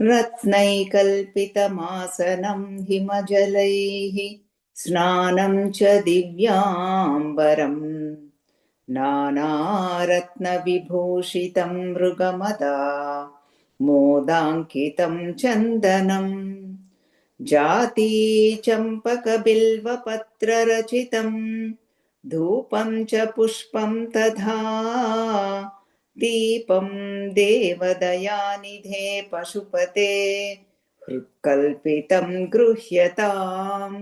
रत्नैकल्पितमासनं हिमजलैः स्नानं च दिव्याम्बरम् नानारत्नविभूषितं मृगमदा मोदाङ्कितं चन्दनम् जाती चम्पकबिल्वपत्ररचितं धूपं च पुष्पं तथा दीपं देवदयानिधे पशुपते हृत्कल्पितं गृह्यताम्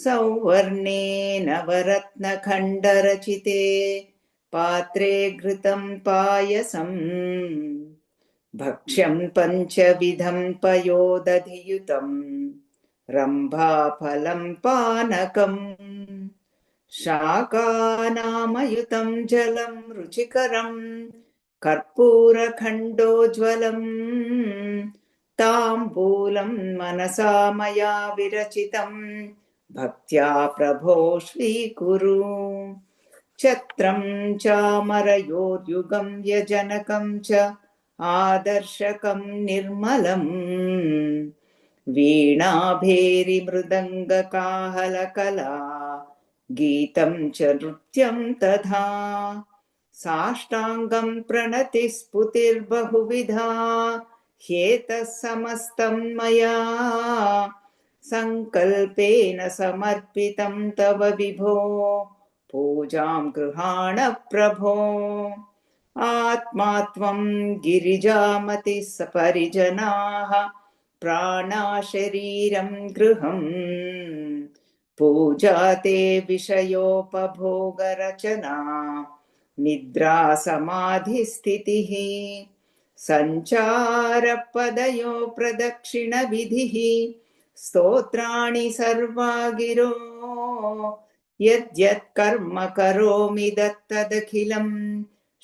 सौवर्णे नवरत्नखण्डरचिते पात्रे घृतं पायसम् भक्ष्यं पञ्चविधं पयोदधियुतं रम्भाफलं पानकम् शाकानामयुतं जलं रुचिकरं कर्पूरखण्डोज्ज्वलम् ताम्बूलं मनसा मया विरचितं भक्त्या प्रभो स्वीकुरु छत्रं चामरयोर्युगं यजनकं च आदर्शकं निर्मलम् वीणाभेरिमृदङ्गकाहलकला गीतं च नृत्यं तथा साष्टाङ्गं प्रणतिस्फुतिर्बहुविधा ह्येतः समस्तं मया सङ्कल्पेन समर्पितं तव विभो पूजां गृहाण प्रभो आत्मा त्वं गिरिजामतिः सपरिजनाः प्राणा शरीरं गृहम् पूजा ते विषयोपभोगरचना निद्रा समाधिस्थितिः सञ्चारपदयो प्रदक्षिणविधिः स्तोत्राणि सर्वा गिरो यद्यत् कर्म करोमि दत्तदखिलं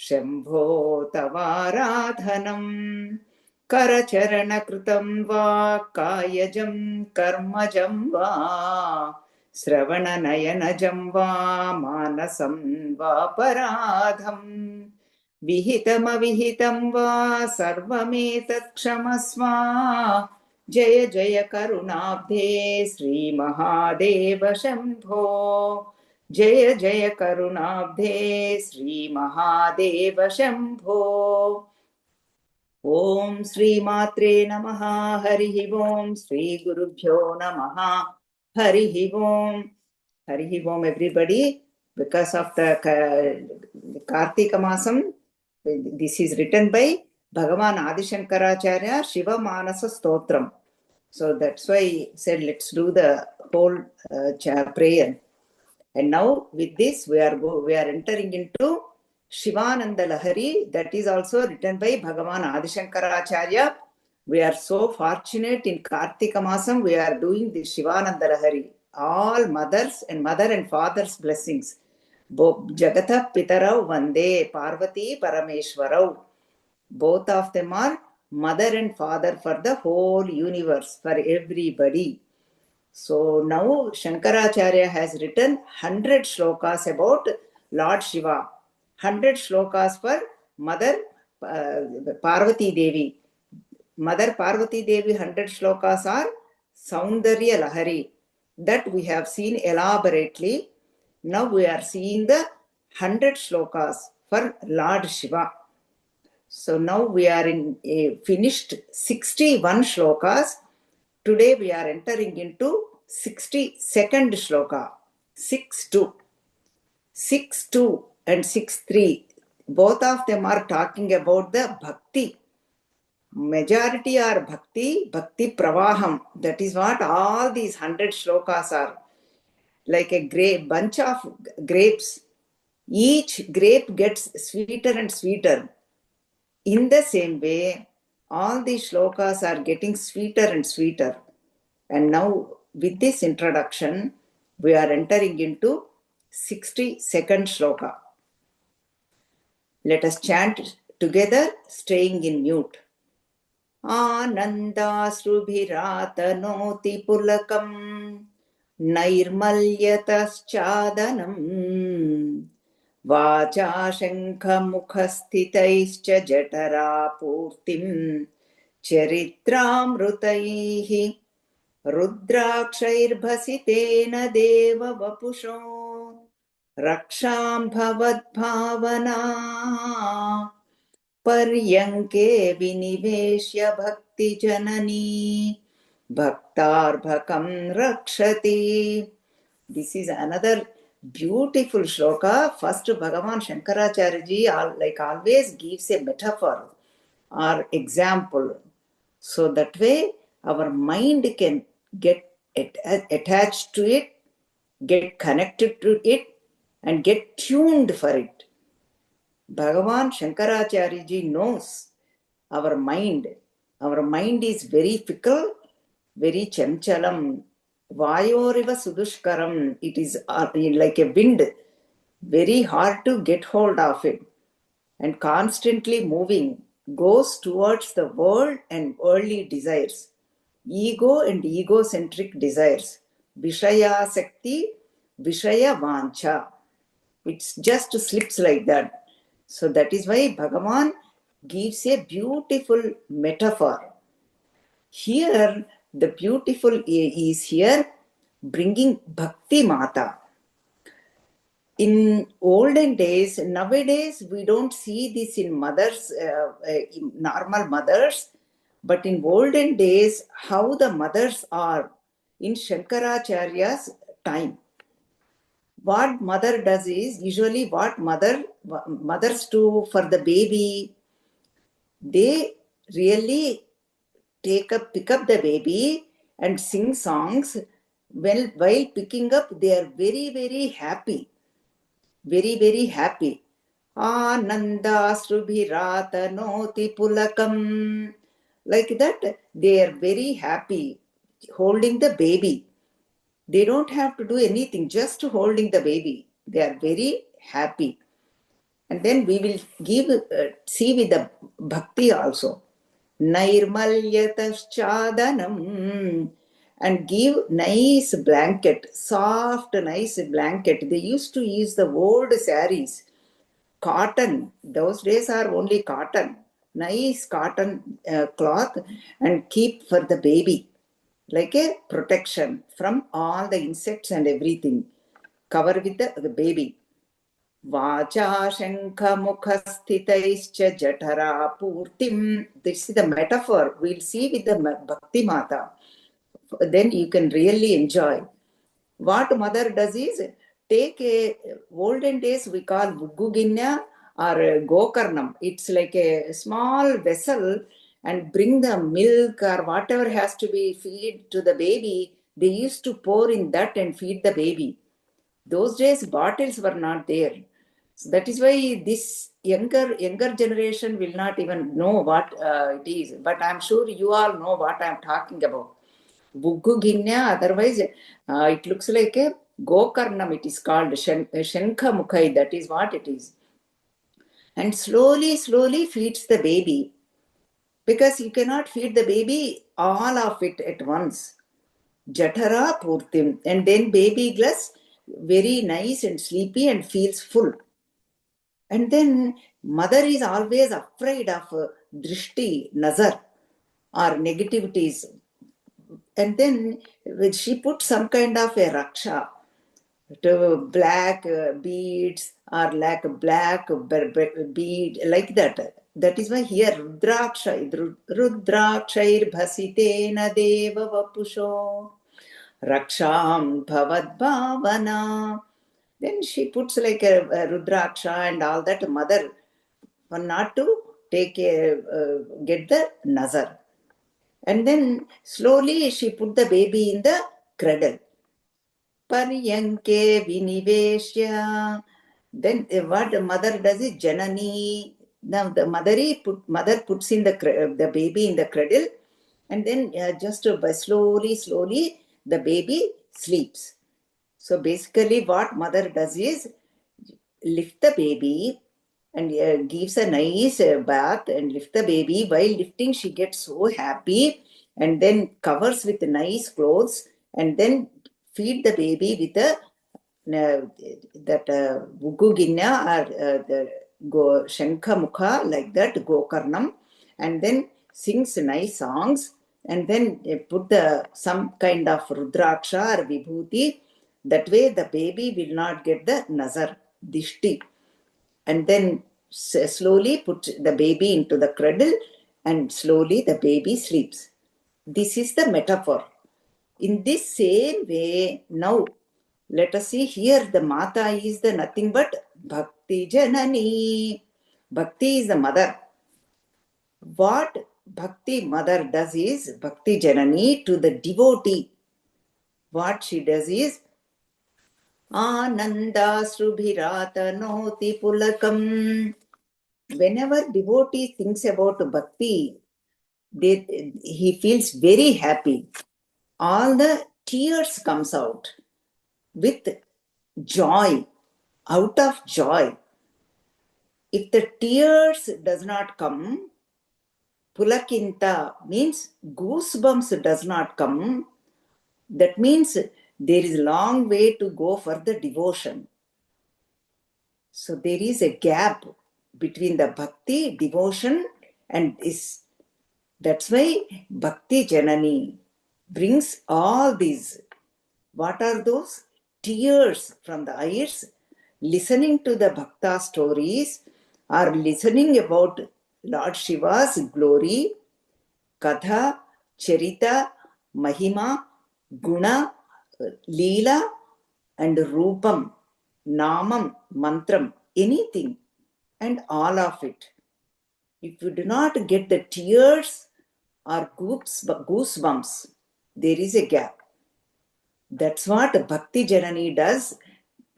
शम्भो तवाराधनम् करचरणकृतं वा कायजं कर्मजं वा श्रवणनयनजं वा मानसं वा पराधम् विहितमविहितं वा सर्वमेतत् क्षमस्व जय जय करुणाब्धे श्रीमहादेव शम्भो जय जय करुणाब्धे श्रीमहादेव शम्भो ॐ श्रीमात्रे नमः हरिः ॐ श्रीगुरुभ्यो नमः हरिः ॐ everybody. Because of the Kartika Masam, this is written by Bhagavan Adi Shankaracharya Shiva Manasa Stotram. So that's why I said let's do the whole prayer. And now with this we are entering into Shivananda Lahari, that is also written by Bhagavan Adi Shankaracharya. We are so fortunate in Kartika Masam, we are doing the Shivananda Lahari. All mothers and mother and father's blessings. Jagatha Pitarau Vande Parvati Parameshwarau. Both of them are mother and father for the whole universe, for everybody. So now Shankaracharya has written 100 shlokas about Lord Shiva. 100 shlokas for Mother Parvati Devi. Mother Parvati Devi 100 shlokas are Saundarya Lahari. That we have seen elaborately. Now we are seeing the 100 shlokas for Lord Shiva. So now we are in finished 61 shlokas. Today we are entering into 62nd shloka. 6-2. 6-2 and 6-3. Both of them are talking about the bhakti. Majority are bhakti pravaham. That is what all these 100 shlokas are. Like a bunch of grapes. Each grape gets sweeter and sweeter. In the same way, all these shlokas are getting sweeter and sweeter. And now, with this introduction, We are entering into 62nd shloka. Let us chant together, staying in mute. आनन्दाश्रुभिरातनोति पुलकम् नैर्मल्यतश्चादनम् वाचा शङ्खमुखस्थितैश्च जठरापूर्तिम् चरित्रामृतैः रुद्राक्षैर्भसितेन देववपुषो रक्षां भवद्भावना पर्यङ्के विनिवेश्य भक्तिजननी भक्तार्भकं रक्षति. This is another beautiful shloka. First, Bhagavan Shankaracharya ji, like always, gives a metaphor or example. So that way, our mind can get attached to it, get connected to it, and get tuned for it. Bhagavan Shankaracharya ji knows our mind. Our mind is very fickle, very chamchalam. Vayoriva sudushkaram. It is like a wind, very hard to get hold of it, and constantly moving, goes towards the world and worldly desires, ego and egocentric desires, Vishaya Sakti, Vishaya Vancha. It just slips like that. So that is why Bhagavan gives a beautiful metaphor. Here, the beautiful is here bringing Bhakti Mata. In olden days, nowadays we don't see this in mothers, in normal mothers, but in olden days, how the mothers are in Shankaracharya's time. What mother does is, usually what mothers do for the baby, they really pick up the baby and sing songs. While picking up, they are very, very happy. Very, very happy. Ananda Srubhirata Noti Pulakam. Like that, they are very happy holding the baby. They don't have to do anything, just holding the baby. They are very happy. And then we will see with the bhakti also. Nairmalyataschadanam. And give nice blanket, soft, nice blanket. They used to use the old saris, cotton. Those days are only cotton. Nice cotton cloth, and keep for the baby, like a protection from all the insects and everything. Cover with the baby. Vacha shankha mukhasthitaischa jatara purtim. This is the metaphor. We'll see with the Bhakti Mata. Then you can really enjoy. What mother does is, take olden days we call Vugguginna or Gokarnam. It's like a small vessel, and bring the milk or whatever has to be feed to the baby. They used to pour in that and feed the baby. Those days bottles were not there. So that is why this younger generation will not even know what it is. But I'm sure you all know what I'm talking about. Vugguginna, otherwise it looks like a Gokarnam, it is called Shankha Mukhai, that is what it is. And slowly feeds the baby, because you cannot feed the baby all of it at once. Jatara Purtim, and then baby gets very nice and sleepy and feels full. And then mother is always afraid of drishti, nazar, or negativities. And then she put some kind of a raksha, to black beads or like black bead, like that. That is why here Rudrakshair Bhasitena Deva Vapusho Raksham Bhavad Bhavana. Then she puts like a Rudraksha and all that, mother, for not to take get the nazar. And then slowly she put the baby in the cradle. Paryanke viniveshya. Then what the mother does is Janani. Now the mother puts in the baby in the cradle, and then just by slowly the baby sleeps. So basically what mother does is lift the baby and gives a nice bath and lift the baby. While lifting, she gets so happy and then covers with nice clothes and then feed the baby with a that Vuguginna or the Shankha Mukha, like that, Gokarnam, and then sings nice songs, and then put some kind of Rudraksha or Vibhuti. That way, the baby will not get the nazar, dishti. And then slowly put the baby into the cradle, and slowly the baby sleeps. This is the metaphor. In this same way, now let us see here the Mata is the nothing but Bhakti Janani. Bhakti is the mother. What Bhakti mother does is Bhakti Janani to the devotee. What she does is Ananda Srubhirata Noti Pulakam. Whenever devotee thinks about Bhakti, he feels very happy. All the tears comes out with joy, out of joy. If the tears does not come, pulakinta means goosebumps does not come, that means there is a long way to go for the devotion. So there is a gap between the bhakti, devotion, and this. That's why Bhakti Janani brings all these. What are those? Tears from the eyes, listening to the Bhakta stories, or listening about Lord Shiva's glory, Katha, Charita, Mahima, Guna, Leela, and Rupam, Namam, Mantram, anything, and all of it. If you do not get the tears or goosebumps, there is a gap. That's what Bhakti Janani does.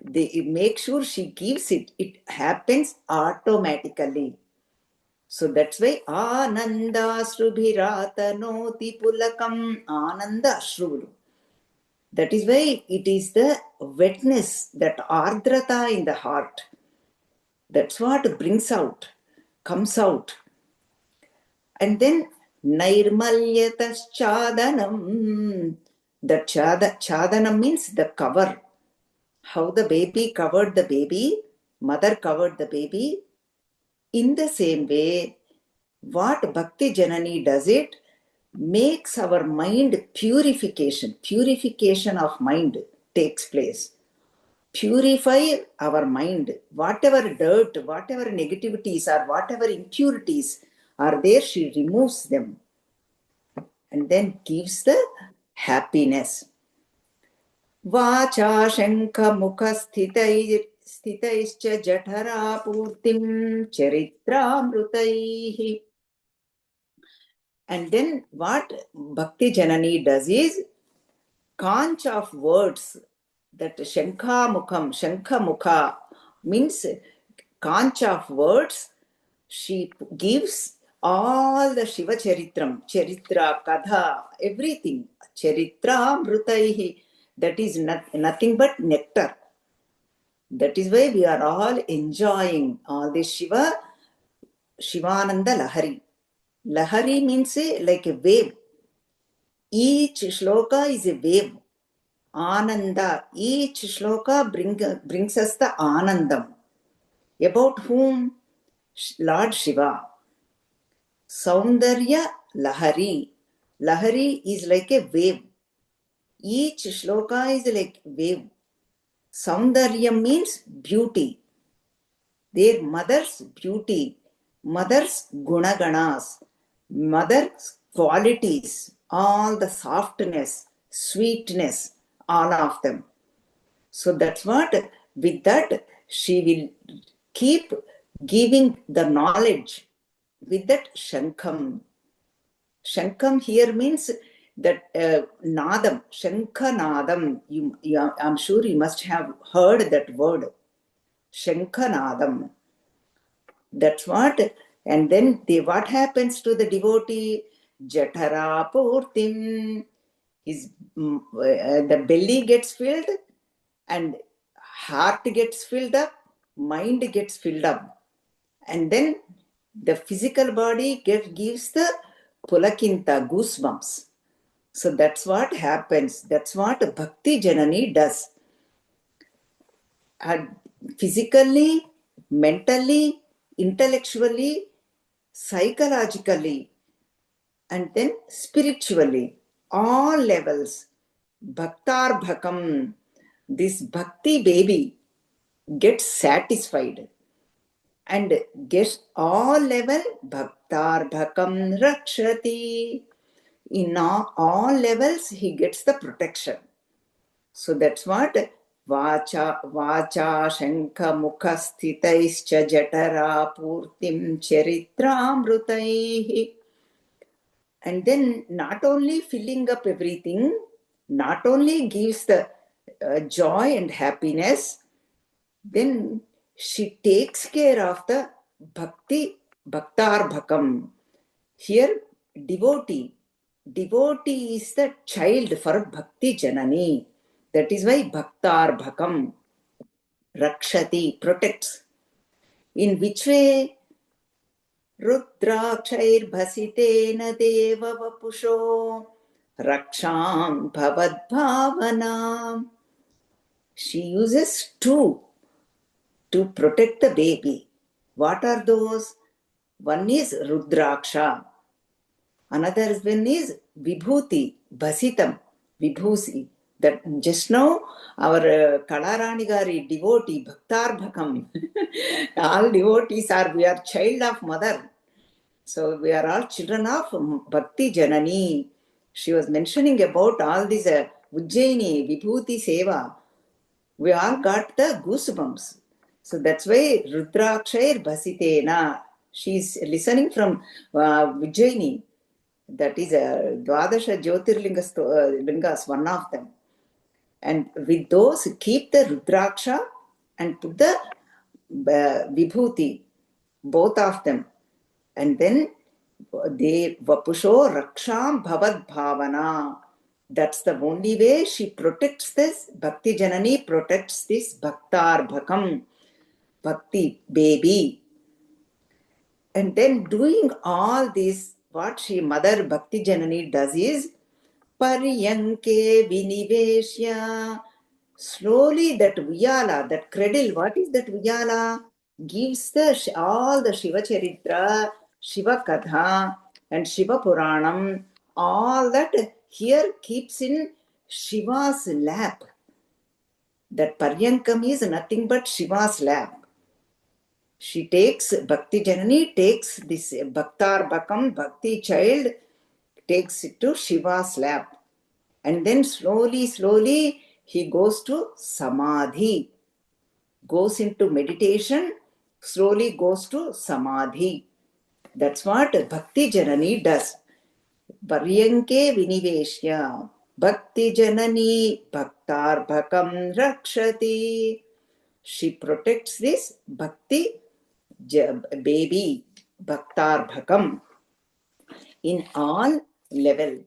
They make sure she gives it. It happens automatically. So that's why Ananda Shrubhirata Noti Pulakam Ananda Shruvulu. That is why it is the wetness, that ardrata in the heart. That's what brings out, comes out. And then Nirmalyatas Chadanam. The chadanam means the cover. How the baby covered the baby, mother covered the baby. In the same way, what Bhakti Janani does it, makes our mind purification of mind takes place. Purify our mind. Whatever dirt, whatever negativities or whatever impurities are there, she removes them and then gives the happiness. Vacha Shankha Mukha Sthitaischa Jatara Purtim Charitramrutaihi. And then what Bhakti Janani does is conch of words, that Shankha Mukha means conch of words. She gives all the Shiva Charitram, Charitra, Katha, everything. Charitra Mrutaihi, that is nothing but nectar. That is why we are all enjoying all this Shivananda Lahari. Lahari means like a wave. Each shloka is a wave. Ananda. Each shloka brings us the Anandam. About whom? Lord Shiva. Saundarya Lahari. Lahari is like a wave. Each shloka is like wave. Saundaryam means beauty. Their mother's beauty, mother's gunaganas, mother's qualities, all the softness, sweetness, all of them. So that's what, with that, she will keep giving the knowledge with that Shankam. Shankam here means that Nadam, Shankha Nadam. I'm sure you must have heard that word. Shankha Nadam. That's what. And then what happens to the devotee? Jatara Purtim. The belly gets filled and heart gets filled up, mind gets filled up, and then the physical body gives the pulakinta, goosebumps. So that's what happens. That's what Bhakti Janani does. And physically, mentally, intellectually, psychologically, and then spiritually, all levels, Bhaktar Bhakam, this Bhakti baby gets satisfied and gets all level Bhaktar Bhakam Rakshati. In all levels, he gets the protection. So that's what Vacha Shankha Mukha Sthitaischa Jatara Purtim Charitramrutaihi. And then not only filling up everything, not only gives the joy and happiness, then she takes care of the bhakti, bhaktar bhakam. Here, devotee. Devotee is the child for Bhakti Janani. That is why Bhaktar Bhakam, Rakshati, protects. In which way? Rudrakshair-bhasitena deva vapusho Raksham bhavadbhavanam. She uses two to protect the baby. What are those? One is Rudraksha. Another one is Vibhuti, Bhasitam, Vibhusi. That just now our Kalarani Gari devotee, Bhaktar Bhakam. All devotees we are child of mother. So we are all children of Bhakti Janani. She was mentioning about all these Ujjaini, Vibhuti Seva. We all got the goosebumps. So that's why Rudrakshair Bhasitena. She is listening from Ujjaini. That is Dwadasha Jyotirlingas, one of them. And with those, keep the Rudraksha and put the Vibhuti, both of them. And then they Vapusho Raksham Bhavad Bhavana. That's the only way she protects this. Bhakti Janani protects this Bhaktar Bhakam, Bhakti baby. And then doing all this, what she Mother Bhakti Janani does is Paryanke Viniveshya. Slowly that Uyala, that cradle, what is that Uyala? Gives all the Shiva Charitra, Shiva Katha, and Shiva Puranam, all that here keeps in Shiva's lap. That Paryankam is nothing but Shiva's lap. She takes, Bhakti Janani takes this Bhaktar Bhakam, Bhakti child, takes it to Shiva's lap. And then slowly, he goes to Samadhi, goes into meditation, slowly goes to Samadhi. That's what Bhakti Janani does. Paryanke Viniveshya, Bhakti Janani Bhaktar Bhakam Rakshati. She protects this Bhakti baby, Bhaktar Bhakam, in all level.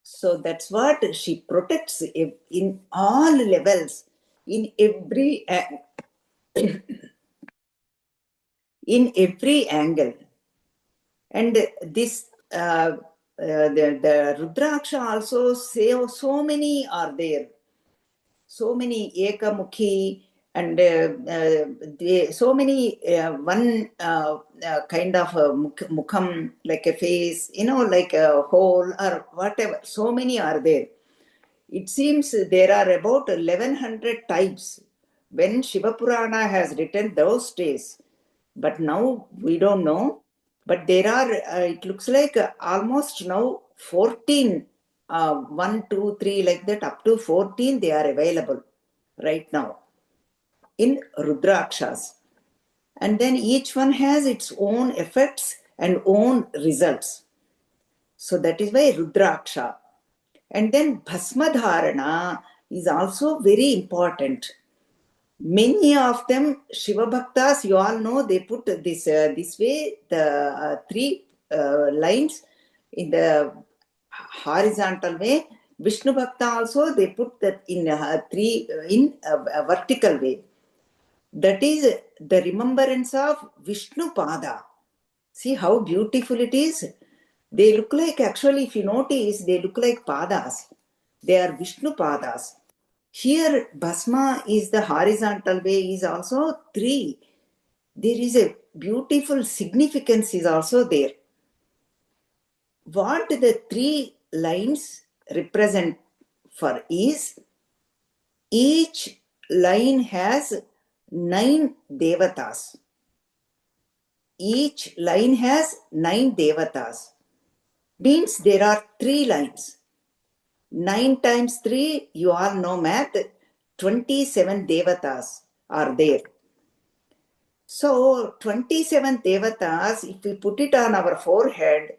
So that's what she protects in all levels, in every angle. And this the Rudraksha also say so many are there. So many Ekamukhi and so many one kind of mukham, like a face, like a hole or whatever. So many are there. It seems there are about 1100 types when Shiva Purana has written those days. But now we don't know. But there are, it looks like almost now 14, 1, 2, 3, like that, up to 14 they are available right now in Rudrakshas. And then each one has its own effects and own results. So that is why Rudraksha. And then Bhasmadharana is also very important. Many of them, Shiva Bhaktas, you all know, they put this way, the three lines in the horizontal way, Vishnu Bhakta also, they put that in a vertical way. That is the remembrance of Vishnu Pada. See how beautiful it is? They look like, actually, if you notice, they look like Padas. They are Vishnu Padas. Here, Bhasma is the horizontal way, is also 3. There is a beautiful significance is also there. What the 3 lines represent for is, each line has 9 devatas. Each line has 9 devatas. Means there are 3 lines. 9 times 3, you all know math, 27 devatas are there. So 27 devatas, if we put it on our forehead,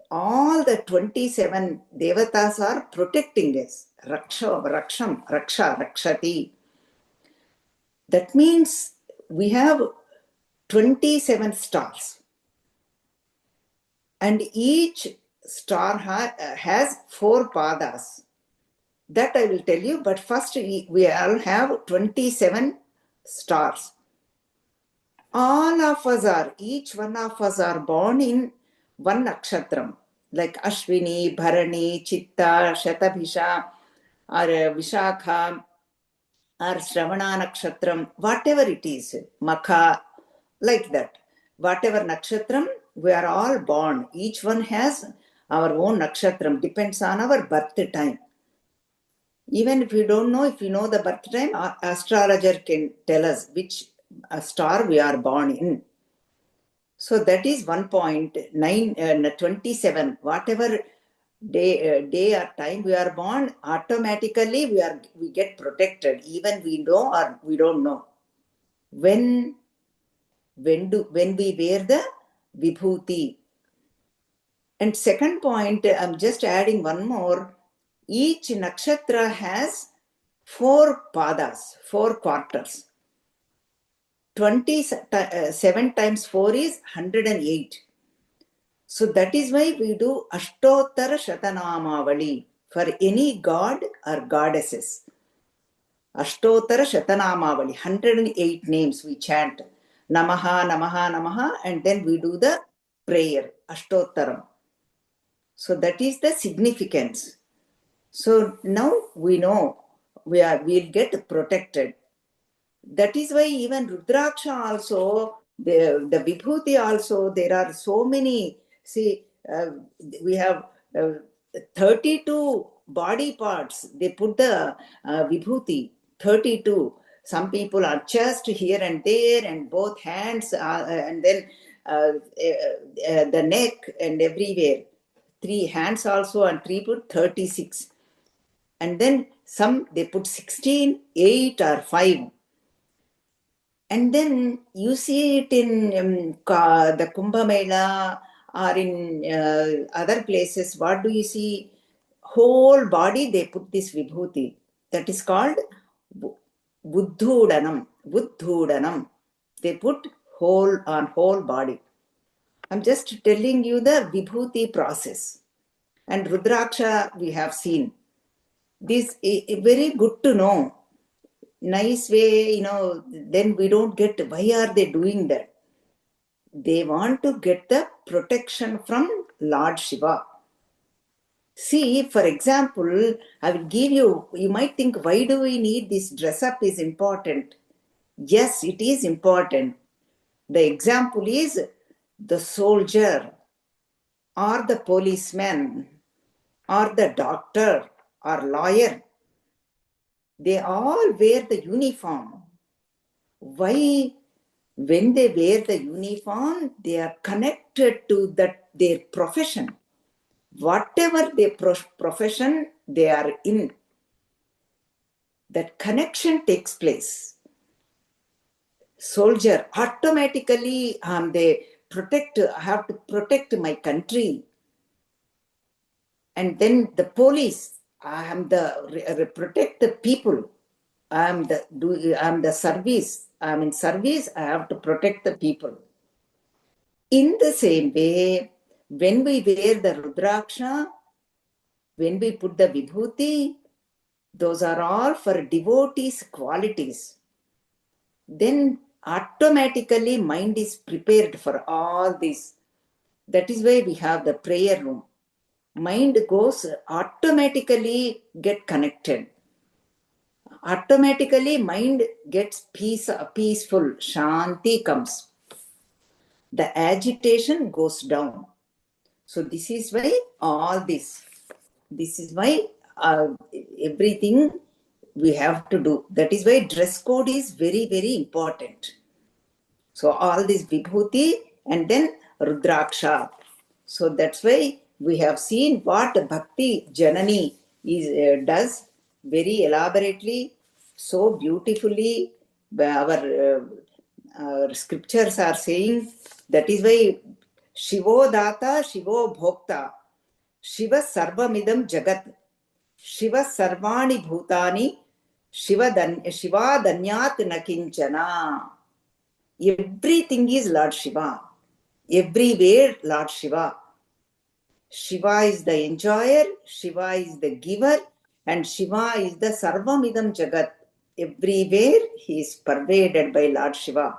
all the 27 devatas are protecting us. Raksha, Rakshati. That means we have 27 stars. And each star has 4 padas. That I will tell you, but first we all have 27 stars. All of us are, each one of us are born in one nakshatram, like Ashwini, Bharani, Chitta, Shatabhisha, or Vishakha, or Shravana nakshatram, whatever it is, Makha, like that. Whatever nakshatram, we are all born. Each one has our own nakshatram, depends on our birth time. Even if you don't know, if you know the birth time, astrologer can tell us which star we are born in. So that is 1.927. Whatever day or time we are born, automatically we get protected, even we know or we don't know. When we wear the vibhuti. And second point, I'm just adding one more. Each nakshatra has 4 padas, 4 quarters. 27 times 4 is 108. So that is why we do Ashtottara Shatanamavali for any god or goddesses. Ashtottara Shatanamavali, 108 names we chant. Namaha, Namaha, Namaha, and then we do the prayer, Ashtottaram. So that is the significance. So now we know we'll get protected. That is why even Rudraksha also, the Vibhuti also, there are so many. See, we have 32 body parts. They put the Vibhuti, 32. Some people are chest here and there, and both hands, and then the neck and everywhere. 3 hands also, and 3 put 36. And then some, they put 16, 8 or 5. And then you see it in the Kumbh Mela or in other places. What do you see? Whole body they put this vibhuti. That is called buddhudanam. Buddhudanam. They put whole body. I'm just telling you the vibhuti process. And Rudraksha we have seen. This is very good to know. Nice way, then we don't get, why are they doing that? They want to get the protection from Lord Shiva. See, for example, I will give you might think, why do we need this dress up is important? Yes, it is important. The example is the soldier or the policeman or the doctor or lawyer. They all wear the uniform. Why? When they wear the uniform, they are connected to their profession. Whatever their profession they are in, that connection takes place. Soldier, automatically they I have to protect my country. And then the police, I am protect the people. I am the service. I am in service. I have to protect the people. In the same way, when we wear the Rudraksha, When we put the vibhuti, those are all for devotees' qualities. Then automatically mind is prepared for all this. That is why we have the prayer room. Mind goes automatically get connected. Automatically mind gets peaceful. Shanti comes. The agitation goes down. So this is why all this is why everything we have to do. That is why dress code is very, very important. So all this vibhuti and then rudraksha. So that's why we have seen what Bhakti Janani does very elaborately, so beautifully. Our scriptures are saying that is why Shivo Data, Shivo Bhokta, Shiva Sarvamidam Jagat, Shiva Sarvani Bhutani, Shiva Danyat Nakinchana. Everything is Lord Shiva. Everywhere Lord Shiva. Shiva is the enjoyer, Shiva is the giver, and Shiva is the Sarvamidam Jagat. Everywhere he is pervaded by Lord Shiva.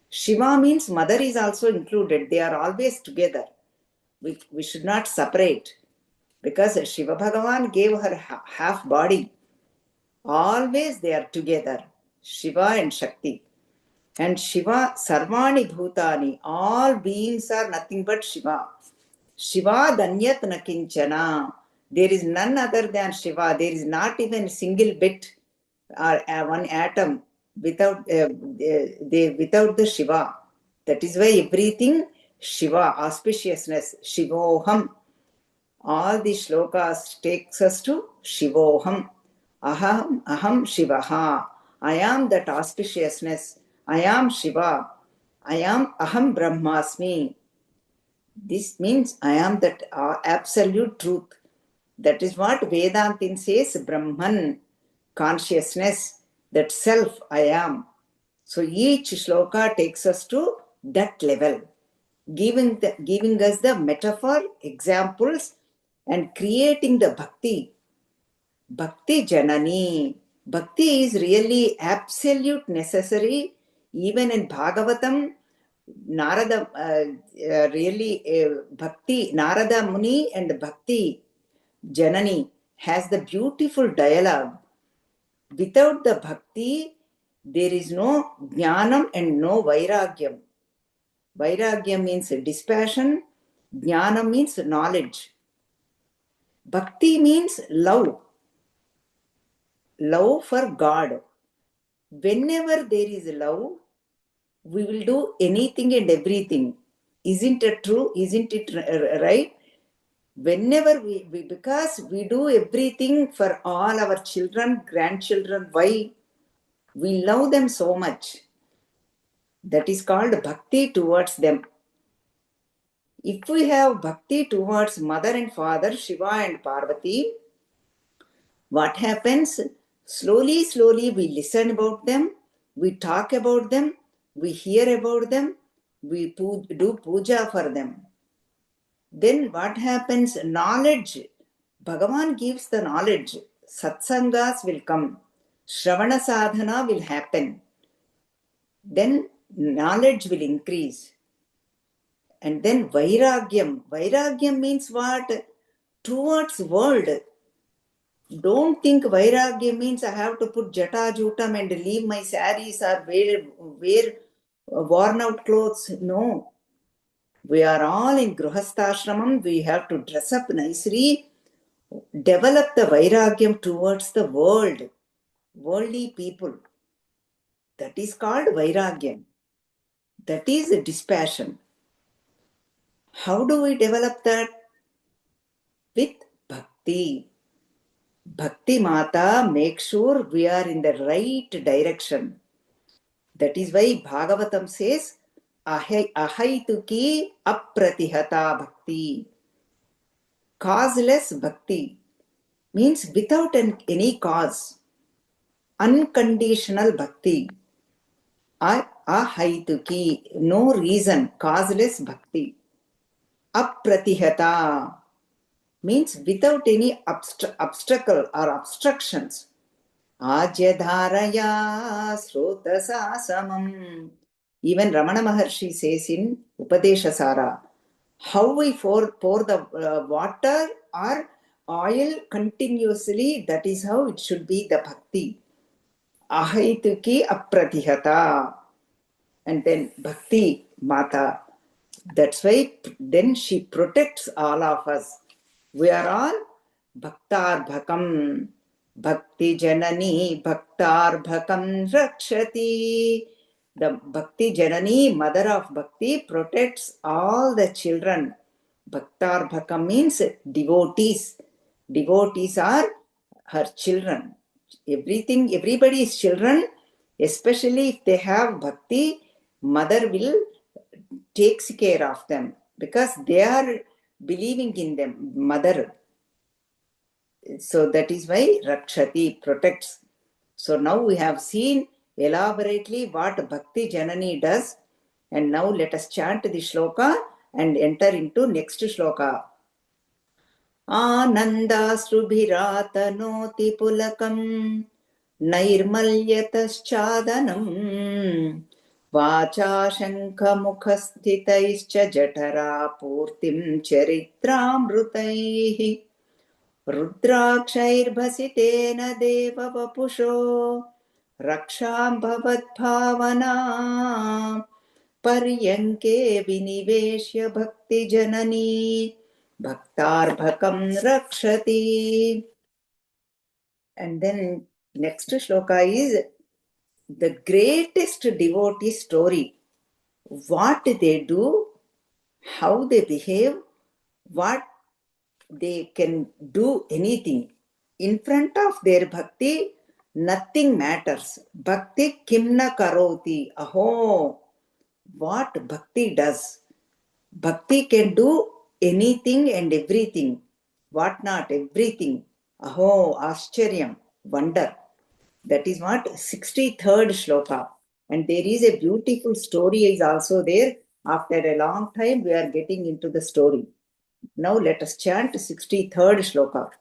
Shiva means mother is also included. They are always together. We should not separate. Because Shiva Bhagavan gave her half body. Always they are together. Shiva and Shakti. And Shiva, Sarvani Bhutani, all beings are nothing but Shiva. Shiva Danyat Nakinchana. There is none other than Shiva. There is not even a single bit or one atom without without the Shiva. That is why everything Shiva, auspiciousness, Shivoham. All the shlokas takes us to Shivoham. Aham Shivaha. I am that auspiciousness. I am Shiva. I am Aham Brahmasmi. This means I am that absolute truth. That is what Vedantin says, Brahman, consciousness, that self I am. So each shloka takes us to that level, giving us the metaphor, examples, and creating the bhakti. Bhakti Janani. Bhakti is really absolute necessary. Even in Bhagavatam, Narada Bhakti, Narada Muni and Bhakti Janani has the beautiful dialogue. Without the Bhakti, there is no Jnanam and no Vairagyam. Vairagyam means dispassion, Jnanam means knowledge. Bhakti means love. Love for God. Whenever there is love, we will do anything and everything. Isn't it true? Isn't it right? Whenever because we do everything for all our children, grandchildren. Why? We love them so much. That is called bhakti towards them. If we have bhakti towards mother and father, Shiva and Parvati, what happens? Slowly, slowly we listen about them, we talk about them, we hear about them, we do puja for them. Then what happens? Knowledge. Bhagavan gives the knowledge. Satsangas will come. Shravana sadhana will happen. Then knowledge will increase. And then Vairagyam. Vairagyam means what? Towards world. Don't think Vairagyam means I have to put jata jutam and leave my saris or wear worn out clothes. No. We are all in Grihasthashramam. We have to dress up nicely, develop the Vairagyam towards the world, worldly people. That is called Vairagyam. That is a dispassion. How do we develop that? With Bhakti. Bhakti Mata makes sure we are in the right direction. That is why Bhagavatam says, Ahaituki apratihata bhakti. Causeless bhakti means without any cause. Unconditional bhakti. Ahaituki, no reason, causeless bhakti. Apratihata. means without any obstacle or obstructions. Ajyadharaya srotasa samam. Even Ramana Maharshi says in Upadeshasara, how we pour the water or oil continuously, that is how it should be the bhakti. Ahaituki apratihata. And then Bhakti Mata. That's why then she protects all of us. We are all Bhaktarbhakam. Bhakti Janani Bhaktarbhakam Rakshati. The Bhakti Janani, mother of Bhakti, protects all the children. Bhaktarbhakam means devotees. Devotees are her children. Everybody is children, especially if they have bhakti, mother will takes care of them because they are believing in them, mother. So that is why Rakshati protects. So now we have seen elaborately what Bhakti Janani does. And now let us chant the shloka and enter into next shloka. आनन्दाश्रुभिरातनोति पुलकम् नैर्मल्यतश्चादनम् वाचा शङ्खमुखस्थितैश्च जठरा पूर्तिम् चरित्रामृतैः रुद्राक्षैर्भसितेन देववपुषो रक्षाम् भवद्भावना पर्यङ्के विनिवेश्य भक्तिजननी Bhaktarbhakam Rakshati. And then next shloka is the greatest devotee story. What they do, how they behave, what they can do anything. In front of their bhakti, nothing matters. Bhakti kimna karoti. Aho, what bhakti does. Bhakti can do anything and everything. What not? Everything. Aho, Ascharyam, wonder. That is what 63rd shloka. And there is a beautiful story is also there. After a long time, we are getting into the story. Now let us chant 63rd shloka.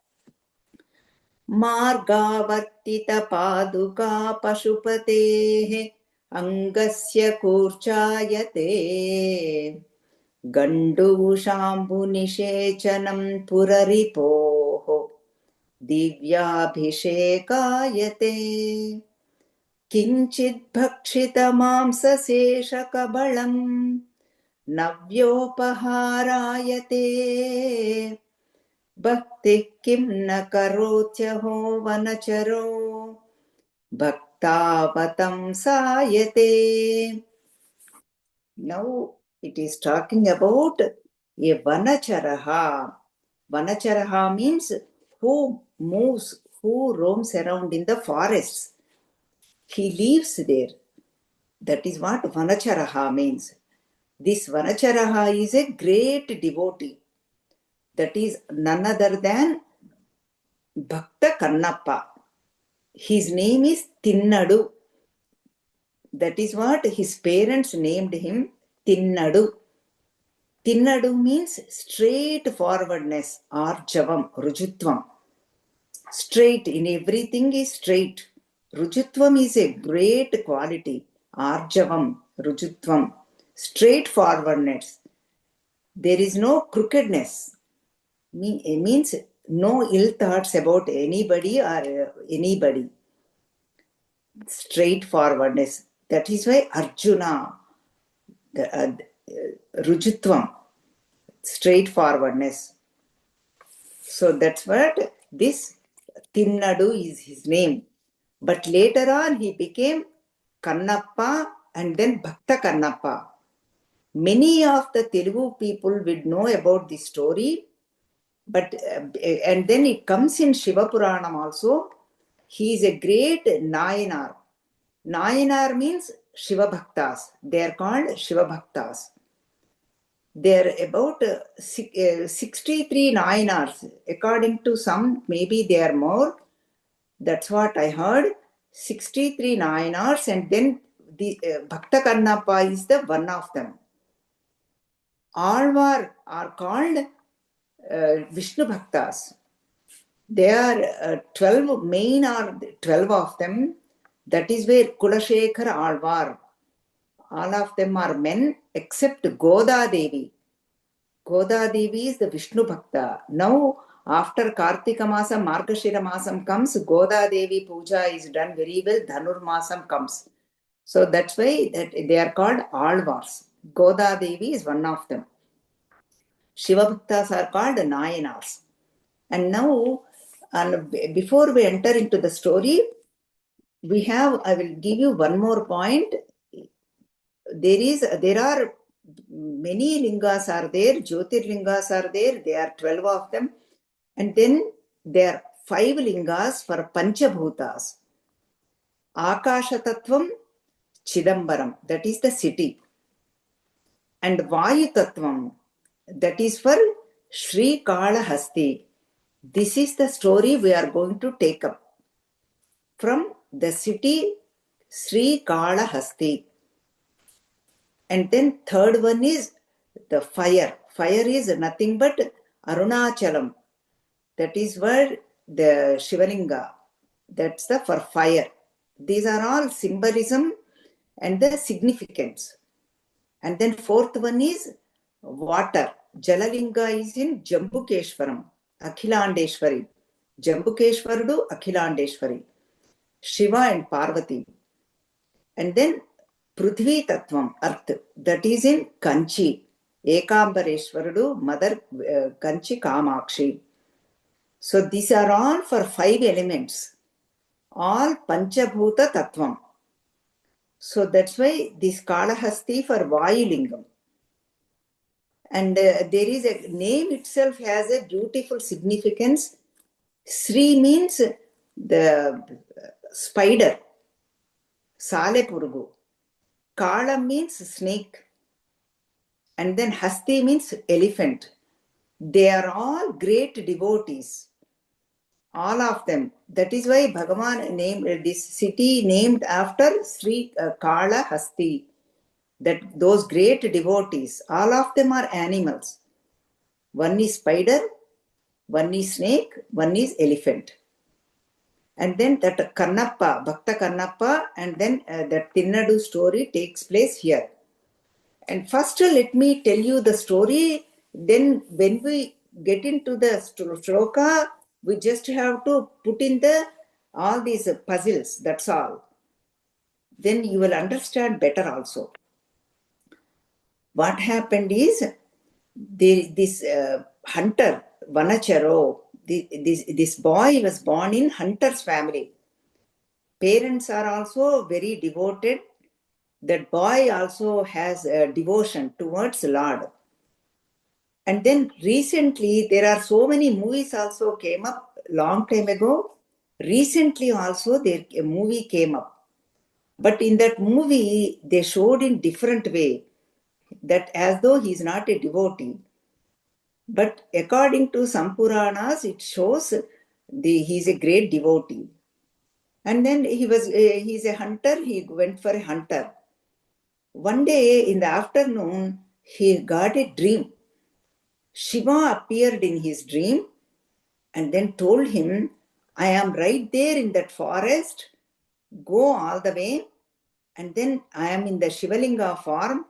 Margavartita paduka pashupatehe angasya kurchayate गण्डूषाम्बुनिषेचनं पुररिपोः दिव्याभिषेकायते किञ्चिद्भक्षितमांसशेषकबळम् नव्योपहारायते भक्तिः किं न करोत्यहो वनचरो भक्तावतंसायते. Now it is talking about a Vanacharaha. Vanacharaha means who moves, who roams around in the forests. He lives there. That is what Vanacharaha means. This Vanacharaha is a great devotee. That is none other than Bhakta Kannappa. His name is Tinnadu. That is what his parents named him, Tinnadu. Tinnadu means straightforwardness, arjavam, rujutvam. Straight, in everything is straight. Rujutvam is a great quality. Arjavam, rujutvam, straightforwardness. There is no crookedness. It means no ill thoughts about anybody or anybody. Straightforwardness. That is why Arjuna, Rujutvam, straightforwardness. So that's what this Tinnadu is his name. But later on he became Kannappa and then Bhakta Kannappa. Many of the Telugu people would know about this story, but and then it comes in Shiva Puranam also. He is a great Nayanar. Nayanar means Shiva Bhaktas. They are called Shiva Bhaktas. There are about 63 Nayanars. According to some, maybe they are more. That's what I heard. 63 Nayanars, and then the Bhakta Kannappa is the one of them. Alvar are called Vishnu Bhaktas. They are 12, main are 12 of them. That is where Kulashekar Alvar. All of them are men except Goda Devi. Goda Devi is the Vishnu Bhakta. Now, after Kartika Masam, Margashira Masam comes, Goda Devi Puja is done very well, Dhanur Masam comes. So that's why that they are called Alvars. Goda Devi is one of them. Shiva Bhaktas are called Nayanars. And now, and before we enter into the story, I will give you one more point. There are many lingas are there, Jyotirlingas are there, there are 12 of them. And then there are 5 lingas for Panchabhutas. Akasha Tattvam, Chidambaram, that is the city. And Vayu Tattvam, that is for Sri Kalahasti. This is the story we are going to take up. From the city Sri Kalahasti. And then third one is the fire. Fire is nothing but Arunachalam. That is where the Shivalinga. That's the for fire. These are all symbolism and the significance. And then fourth one is water. Jalalinga is in Jambukeshwaram, Akhilandeshwari. Jambukeshwarudu, Akhilandeshwari. Shiva and Parvati. And then Prithvi Tattvam, earth. That is in Kanchi. Ekambareshwarudu, Mother Kanchi Kamakshi. So these are all for 5 elements. All Panchabhuta Tattvam. So that's why this Kalahasti for Vayulingam. And there is a name itself has a beautiful significance. Sri means the spider, Salepurugu. Kala means snake. And then Hasti means elephant. They are all great devotees. All of them. That is why Bhagavan named this city named after Sri Kala Hasti. That those great devotees, all of them are animals. One is spider, one is snake, one is elephant. And then that Kannappa, Bhakta Kannappa, and then that Tinnadu story takes place here. And first let me tell you the story. Then when we get into the shloka, we just have to put in all these puzzles, that's all. Then you will understand better also. What happened is, this hunter, Vanacharo, this boy was born in hunter's family. Parents are also very devoted. That boy also has a devotion towards Lord. And then recently, there are so many movies also came up long time ago. Recently also, a movie came up. But in that movie, they showed in different way that as though he is not a devotee. But according to some Puranas, it shows he is a great devotee. And then he's a hunter, he went for a hunter. One day in the afternoon, he got a dream. Shiva appeared in his dream and then told him, I am right there in that forest, go all the way, and then I am in the Shivalinga form,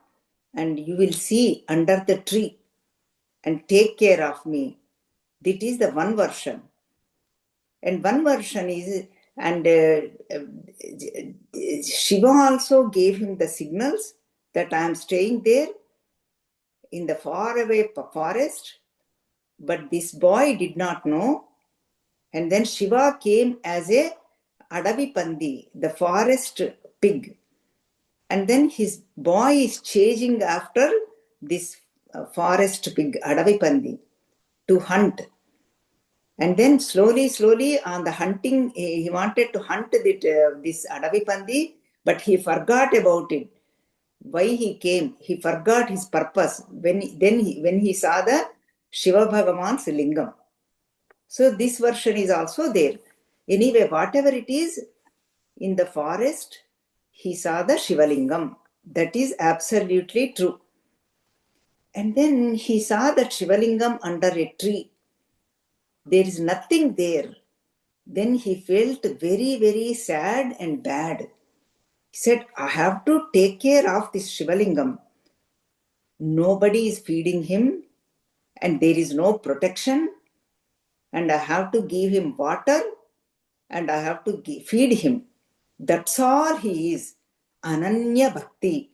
and you will see under the tree, and take care of me. That is the one version. And one version is, and Shiva also gave him the signals that I am staying there in the faraway forest, but this boy did not know. And then Shiva came as a Adavi Pandi, the forest pig. And then his boy is chasing after this forest pig, Adavi Pandi, to hunt. And then slowly on the hunting, he wanted to hunt this Adavi Pandi, but he forgot about it. Why he came, he forgot his purpose when he saw the Shiva Bhagavan's lingam. So this version is also there. Anyway, whatever it is, in the forest, he saw the Shiva lingam. That is absolutely true. And then he saw that Shivalingam under a tree. There is nothing there. Then he felt very, very sad and bad. He said, I have to take care of this Shivalingam. Nobody is feeding him, and there is no protection, and I have to give him water, and I have to feed him. That's all he is. Ananya Bhakti,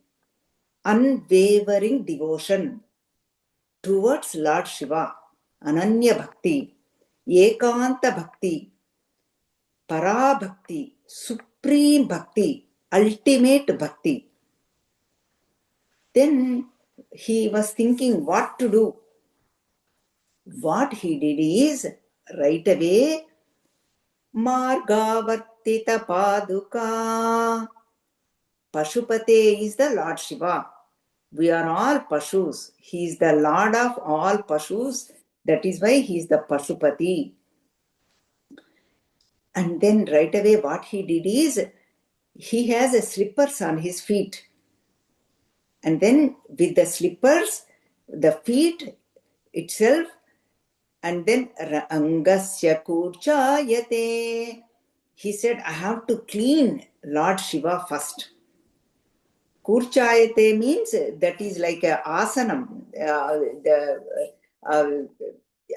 unwavering devotion towards Lord Shiva. Ananya Bhakti, Ekanta Bhakti, Para Bhakti, Supreme Bhakti, ultimate Bhakti. Then he was thinking what to do. What he did is, right away, Margavartita Paduka. Pashupate is the Lord Shiva. We are all Pashus. He is the Lord of all Pashus. That is why he is the Pashupati. And then right away what he did is, he has a slippers on his feet. And then with the slippers, the feet itself, and then Angasya Kurchayate. He said, I have to clean Lord Shiva first. Kurchayate means that is like a asanam,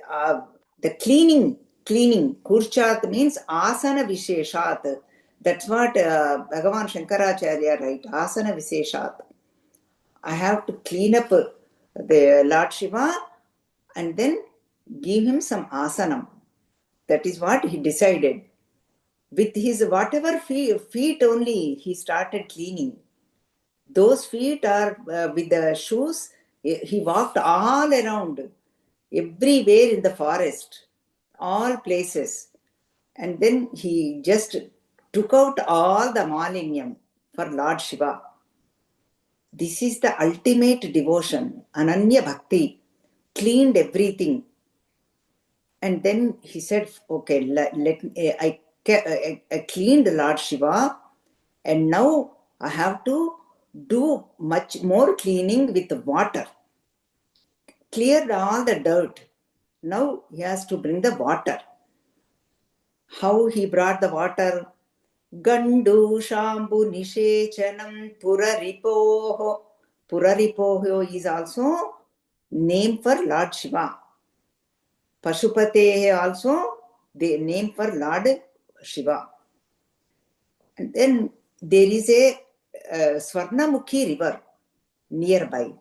uh, the cleaning. Kurchat means asana visheshat. That's what Bhagavan Shankaracharya write, asana visheshat. I have to clean up the Lord Shiva and then give him some asanam. That is what he decided. With his whatever feet only, he started cleaning. Those feet are with the shoes. He walked all around, everywhere in the forest, all places. And then he just took out all the malinyam for Lord Shiva. This is the ultimate devotion, Ananya Bhakti, cleaned everything. And then he said, okay, I cleaned Lord Shiva, and now I have to do much more cleaning with water. Cleared all the dirt. Now he has to bring the water. How he brought the water? Gandu Shambu Nishechanam Puraripoho. Puraripoho is also name for Lord Shiva. Pashupate also the name for Lord Shiva. And then there is a Swarnamukhi river nearby.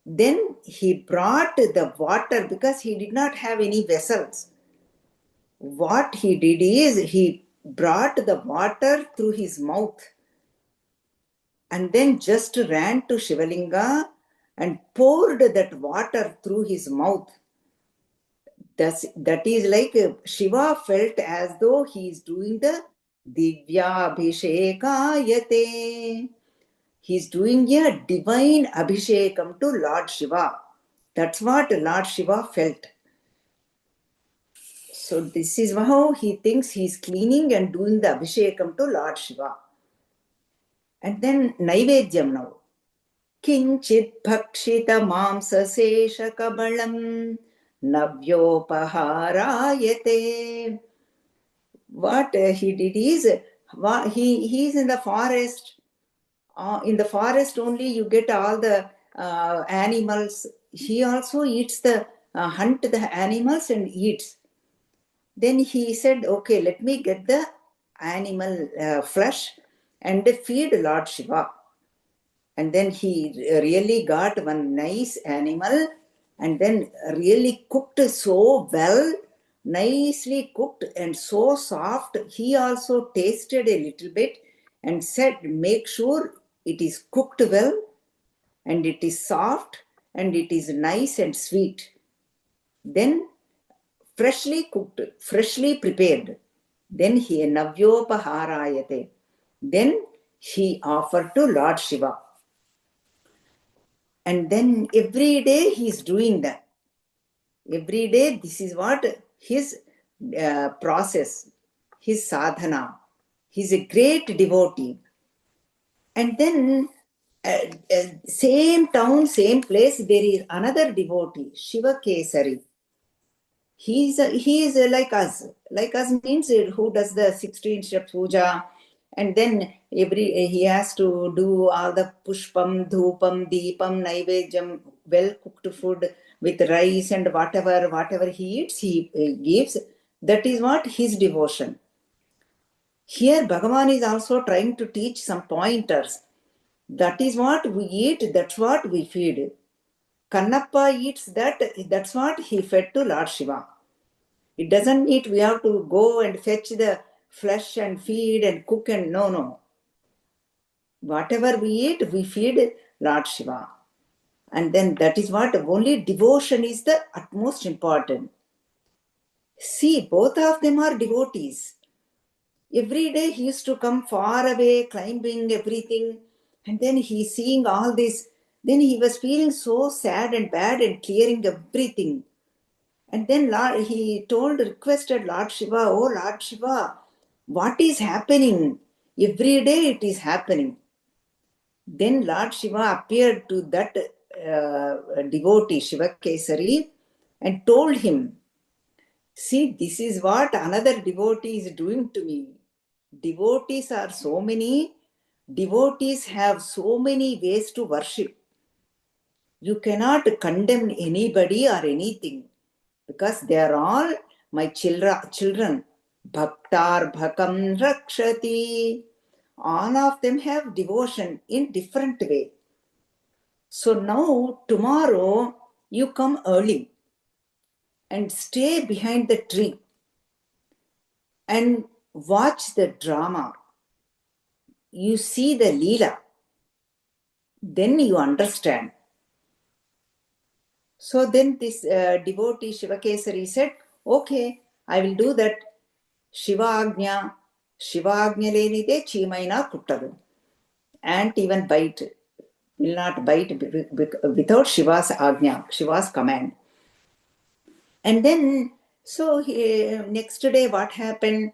Then he brought the water because he did not have any vessels. What he did is he brought the water through his mouth and then just ran to Shivalinga and poured that water through his mouth. That is like Shiva felt as though he is doing the Divya Abhishekayate. He is doing a divine Abhishekam to Lord Shiva. That's what Lord Shiva felt. So this is how he thinks he is cleaning and doing the Abhishekam to Lord Shiva. And then Naivedyam now. Kinchit bhakshita mamsa sesha kabalam navyopaharayate. What he did is, he is in the forest. In the forest only you get all the animals. He also eats hunt the animals and eats. Then he said, okay, let me get the animal flesh and feed Lord Shiva. And then he really got one nice animal and then really cooked so well, nicely cooked and so soft. He also tasted a little bit and said, make sure it is cooked well and it is soft and it is nice and sweet. Then freshly cooked, freshly prepared. Then he navyopaharayate. Then he offered to Lord Shiva. And then every day he is doing that. Every day this is what his process, his sadhana. He is a great devotee. And then Same town, same place, there is another devotee, Shiva Kesari. He is like us. Like us means who does the 16 step puja, and then he has to do all the pushpam, dhupam, deepam, naivedjam, well cooked food with rice and whatever he eats, he gives. That is what his devotion. Here, Bhagavan is also trying to teach some pointers. That is what we eat, that's what we feed. Kannappa eats that, that's what he fed to Lord Shiva. It doesn't mean we have to go and fetch the flesh and feed and cook and no. Whatever we eat, we feed Lord Shiva. And then that is what only devotion is the utmost important. See, both of them are devotees. Every day he used to come far away, climbing everything, and then he's seeing all this. Then he was feeling so sad and bad and clearing everything. And then he requested Lord Shiva, oh Lord Shiva, what is happening? Every day it is happening. Then Lord Shiva appeared to that devotee, Shiva Kesari, and told him, see, this is what another devotee is doing to me. Devotees are so many. Devotees have so many ways to worship. You cannot condemn anybody or anything because they are all my children. Bhaktar bhakam rakshati. All of them have devotion in different way. So now, tomorrow, you come early and stay behind the tree and watch the drama. You see the Leela. Then you understand. So then this devotee Shivakesari said, okay, I will do that. Shiva Agnya lenide Chimaina Kuttadu. Ant even bite, will not bite without Shiva's Agnya, Shiva's command. And then, so next day what happened?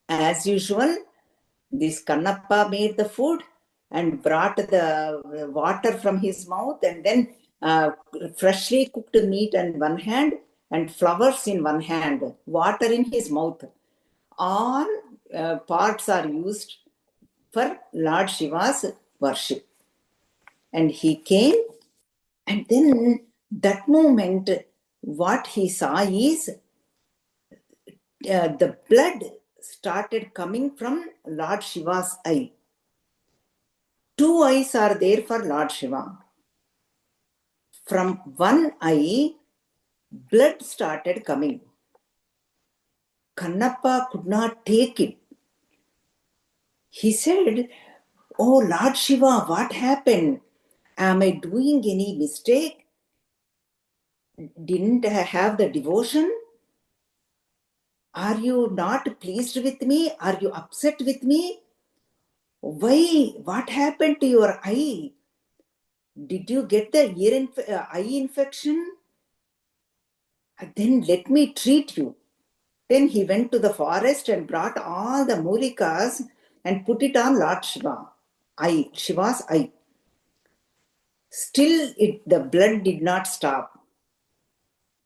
As usual, this Kannappa made the food and brought the water from his mouth, and then freshly cooked meat in one hand and flowers in one hand, water in his mouth. All parts are used for Lord Shiva's worship. And he came, and then that moment, what he saw is the blood started coming from Lord Shiva's eye. Two eyes are there for Lord Shiva. From one eye, blood started coming. Kannappa could not take it. He said, oh Lord Shiva, what happened? Am I doing any mistake? Didn't I have the devotion? Are you not pleased with me? Are you upset with me? Why? What happened to your eye? Did you get the eye infection? Then let me treat you. Then he went to the forest and brought all the mulikas and put it on Lord Shiva, Shiva's eye. Still, the blood did not stop.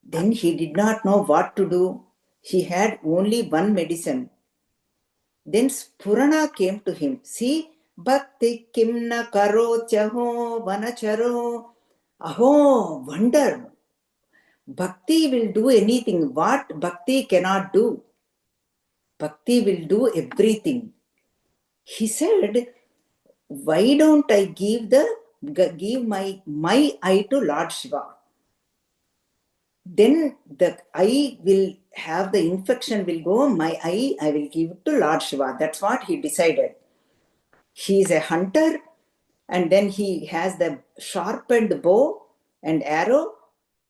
Then he did not know what to do. He had only one medicine. Then Spurana came to him. See, Bhakti kimna karo chaho vanacharo. Aho, wonder. Bhakti will do anything. What Bhakti cannot do? Bhakti will do everything. He said, why don't I give my eye to Lord Shiva? Then the eye will have the infection will go, my eye I will give it to Lord Shiva. That's what he decided. He is a hunter, and then he has the sharpened bow and arrow.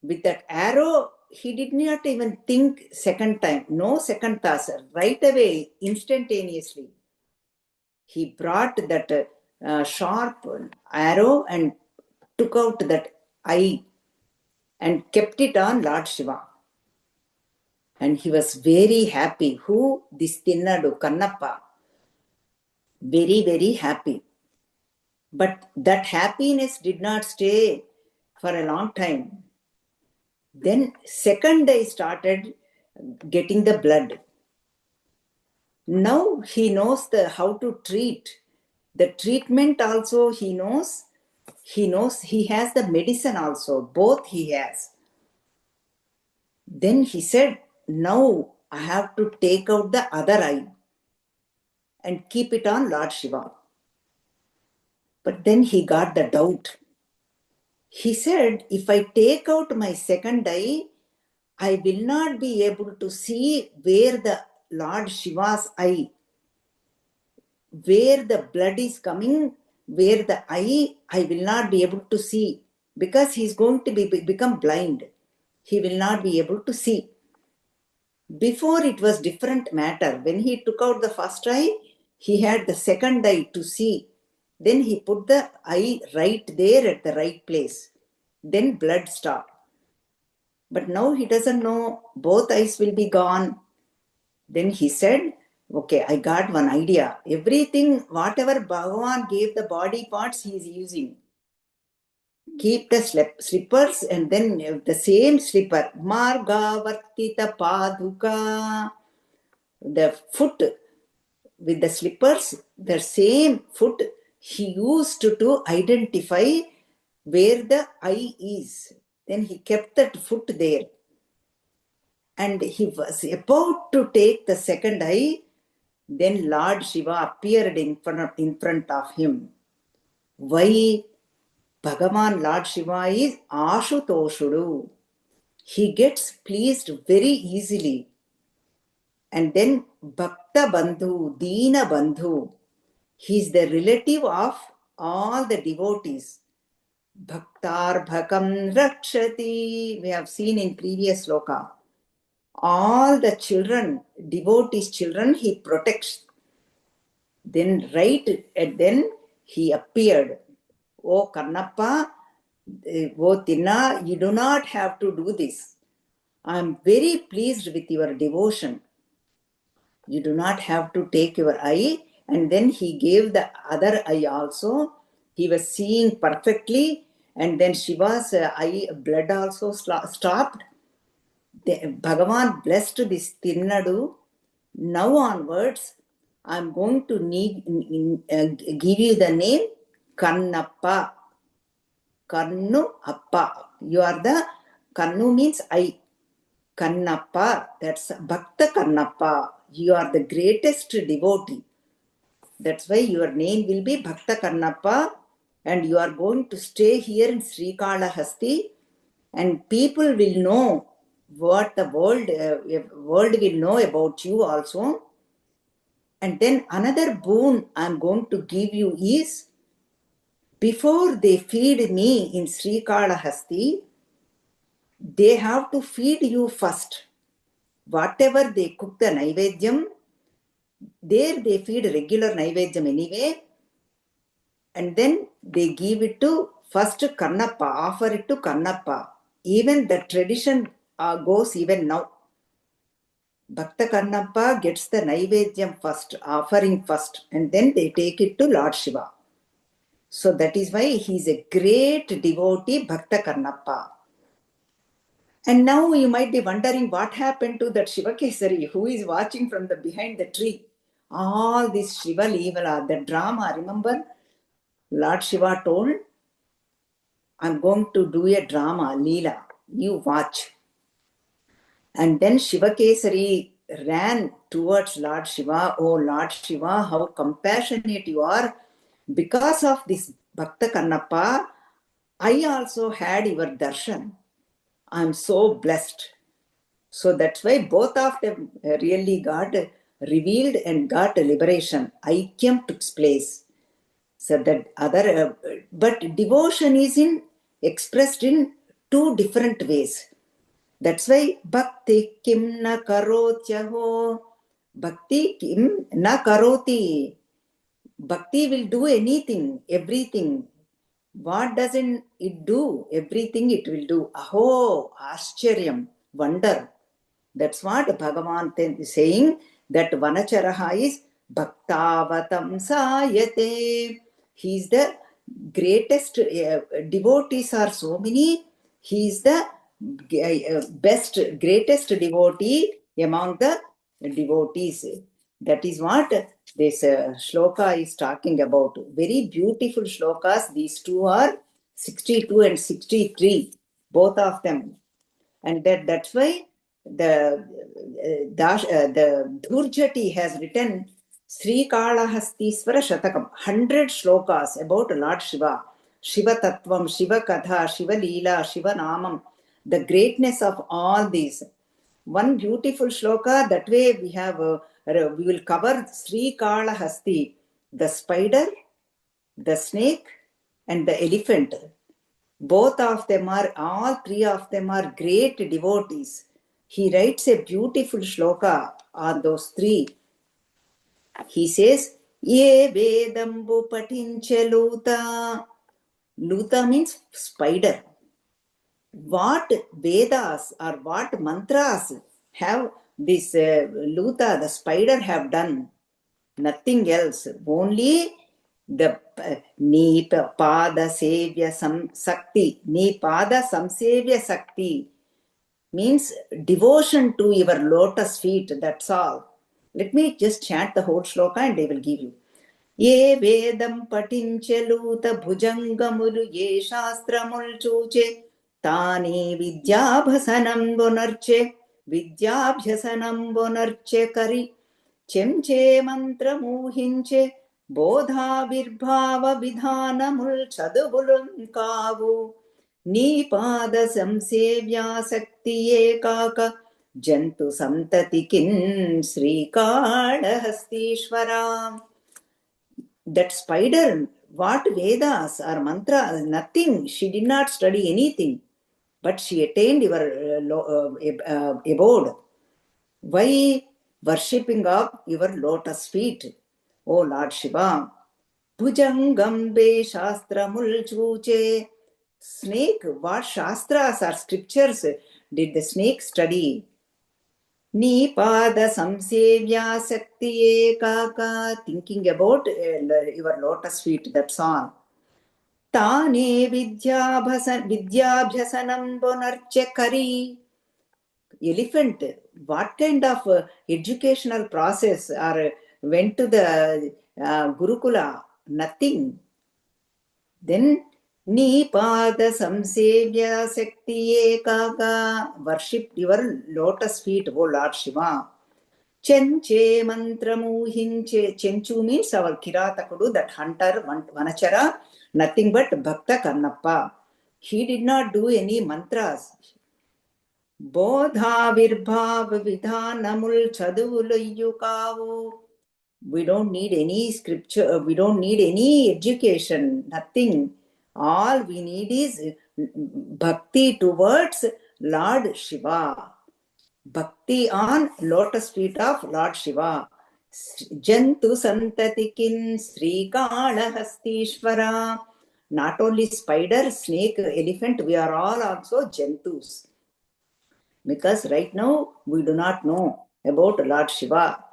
With that arrow, he did not even think second time. No second thoughts. Right away, instantaneously, he brought that sharp arrow and took out that eye and kept it on Lord Shiva. And he was very happy. Who? This Tinnadu, Kannappa. Very, very happy. But that happiness did not stay for a long time. Then second eye started getting the blood. Now he knows how to treat. The treatment also he knows. He has the medicine also. Both he has. Then he said, now I have to take out the other eye and keep it on Lord Shiva. But then he got the doubt. He said, if I take out my second eye, I will not be able to see where the Lord Shiva's eye, where the blood is coming, where the eye, I will not be able to see, because he's going to become blind. He will not be able to see. Before it was different matter. When he took out the first eye, he had the second eye to see. Then he put the eye right there at the right place. Then blood stopped. But now he doesn't know, both eyes will be gone. Then he said, okay, I got one idea. Everything, whatever Bhagavan gave the body parts, he is using. Keep the slippers, and then the same slipper, Margavartita Paduka, the foot with the slippers, the same foot he used to identify where the eye is. Then he kept that foot there. And he was about to take the second eye. Then Lord Shiva appeared in front of him. Why? Bhagavan Lord Shiva is Ashutoshudu. He gets pleased very easily. And then Bhakta Bandhu, Deena Bandhu. He is the relative of all the devotees. Bhaktar Bhakam Rakshati. We have seen in previous sloka. All the children, devotees' children, he protects. Then then he appeared. Oh Karnappa, oh Tinna, you do not have to do this. I am very pleased with your devotion. You do not have to take your eye. And then he gave the other eye also. He was seeing perfectly. And then Shiva's eye, blood also stopped. Bhagavan blessed this Tinnadu. Now onwards, I'm going to give you the name Kannappa. Kannu Appa. You are the Kannu means I. Kannappa, that's Bhakta Kannappa. You are the greatest devotee. That's why your name will be Bhakta Kannappa, and you are going to stay here in Srikalahasti, and people will know what the world will know about you also. And then another boon I'm going to give you is, before they feed me in Srikalahasti, they have to feed you first. Whatever they cook the Naivedyam, there they feed regular Naivedyam anyway, and then they give it to first Kannappa, offer it to Kannappa. Even the tradition goes even now. Bhakta Kannappa gets the Naivedyam first, offering first, and then they take it to Lord Shiva. So that is why he is a great devotee, Bhakta Kannappa. And now you might be wondering what happened to that Shivakesari who is watching from the behind the tree. All this Shiva Leela, the drama, remember? Lord Shiva told, I'm going to do a drama, Leela. You watch. And then Shivakesari ran towards Lord Shiva. Oh Lord Shiva, how compassionate you are. Because of this Bhakta Kannappa, I also had your darshan. I'm so blessed. So that's why both of them really got revealed and got liberation. Aikyam took place. So that other, but devotion is expressed in two different ways. That's why bhakti kim na karotyaho. Bhakti kim na karoti. Bhakti will do anything, everything. What doesn't it do? Everything it will do. Aho, ascharyam, wonder. That's what Bhagavan is saying, that Vanacharaha is Bhaktavatam Sayate. He is the greatest devotees are so many. He is the greatest devotee among the devotees. That is what this shloka is talking about. Very beautiful shlokas. These two are 62 and 63, both of them. And that's why the Dhurjati has written Sri Kalahastiswara Shatakam, 100 shlokas about Lord Shiva, Shiva Tattvam, Shiva Katha, Shiva Leela, Shiva Namam, the greatness of all these. One beautiful shloka, that way we will cover Sri Kalahasti, the spider, the snake, and the elephant. Both of them are, all three of them are great devotees. He writes a beautiful shloka on those three. He says, Ye Vedambu Patincha Luta. Luta means spider. What Vedas or what mantras have this Luta, the spider, have done? Nothing else. Only the Nipada Sevya Sakti. Nipada Samsevya Sakti means devotion to your lotus feet. That's all. Let me just chant the whole shloka and I will give you. Ye Vedam Patinchaluta Bhujangamulu Ye Shastramul Chuche Tani Vidyabhasanam Bonarche Vidyabhyasanam Bonarche Kari Chemche Mantramuhinche Bodhavirbhava Vidhanamul Chadubulun Kavu Nipada Samsevya Sakti Ekaka Jantu Samtatikin Sri Kalahastishwaram. That spider, what Vedas or mantras, nothing. She did not study anything, but she attained your abode. Why? Worshipping of your lotus feet, O Lord Shiva. Bhujangambe Shastramul Chuche. Snake, what Shastras or scriptures did the snake study? Nipada Samsevya Sakti Ekaka, thinking about your lotus feet, that's all. Tane Vidyabhyasanam Bonarche Kari. Elephant, what kind of educational process or went to the Gurukula? Nothing. Then Nipada Samsevya Sakti Ekaka, worship your lotus feet, O Lord Shiva. Chenche Mantramuhinche. Chenchu means our Kiratakudu, that hunter, Vanachara, nothing but Bhakta Kannappa. He did not do any mantras. Bodha Virbhav Vidhanamul Chaduvulayyukavu. We don't need any scripture, we don't need any education, nothing. All we need is bhakti towards Lord Shiva. Bhakti on lotus feet of Lord Shiva. Jantu Santatikin Sri Kalahastishwara. Not only spider, snake, elephant, we are all also Jantus. Because right now we do not know about Lord Shiva.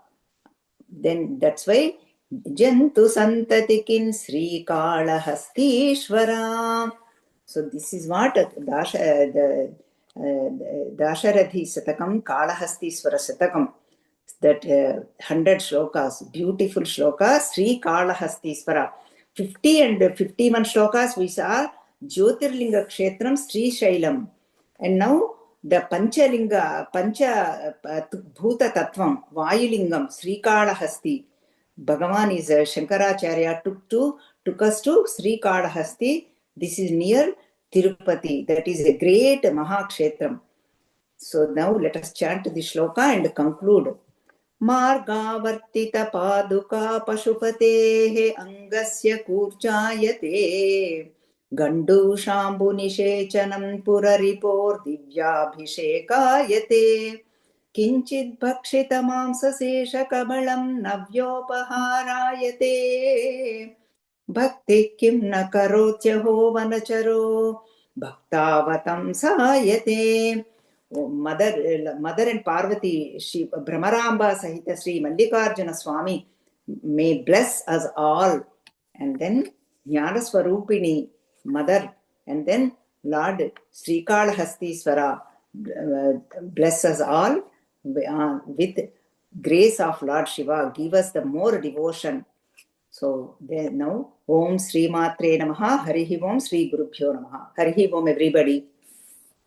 Then that's why Jantu Santatikin Sri Kalahastishwara. So this is what Dasharathi Satakam, Kalahastiswara Satakam, that 100 shlokas, beautiful shlokas, Sri Kalahastiswara. 50 and 51 shlokas we saw Jyotirlinga Kshetram Sri Shailam. And now the Panchalinga, Pancha Bhuta Tattvam, Vayulingam, Sri Kalahasti. Bhagavan is Shankaracharya took us to Sri Kalahasti. This is near Tirupati. That is a great Mahakshetram. So now let us chant the shloka and conclude. Margavartita Paduka Pashupatehe Angasya Kurchayate Gandu Shambhu Nishechanam Puraripor Divyabhishekayate Kinchid Bhakshita Mamsa Sesha Kabalam Navyopaharayate Bhakti Kim Nakarotyaho Vanacharo Bhaktavatam Sayate. Mother and Parvati, Shri Brahmaramba Sahita Sri Mallikarjuna Swami may bless us all. And then Jnana Swarupini, Mother, and then Lord Srikalahastiswara bless us all with grace of Lord Shiva. Give us the more devotion. So now, Om Sri Matre Namaha, Harihi Om, Sri Gurubhyo Namaha. Harihi Om, everybody.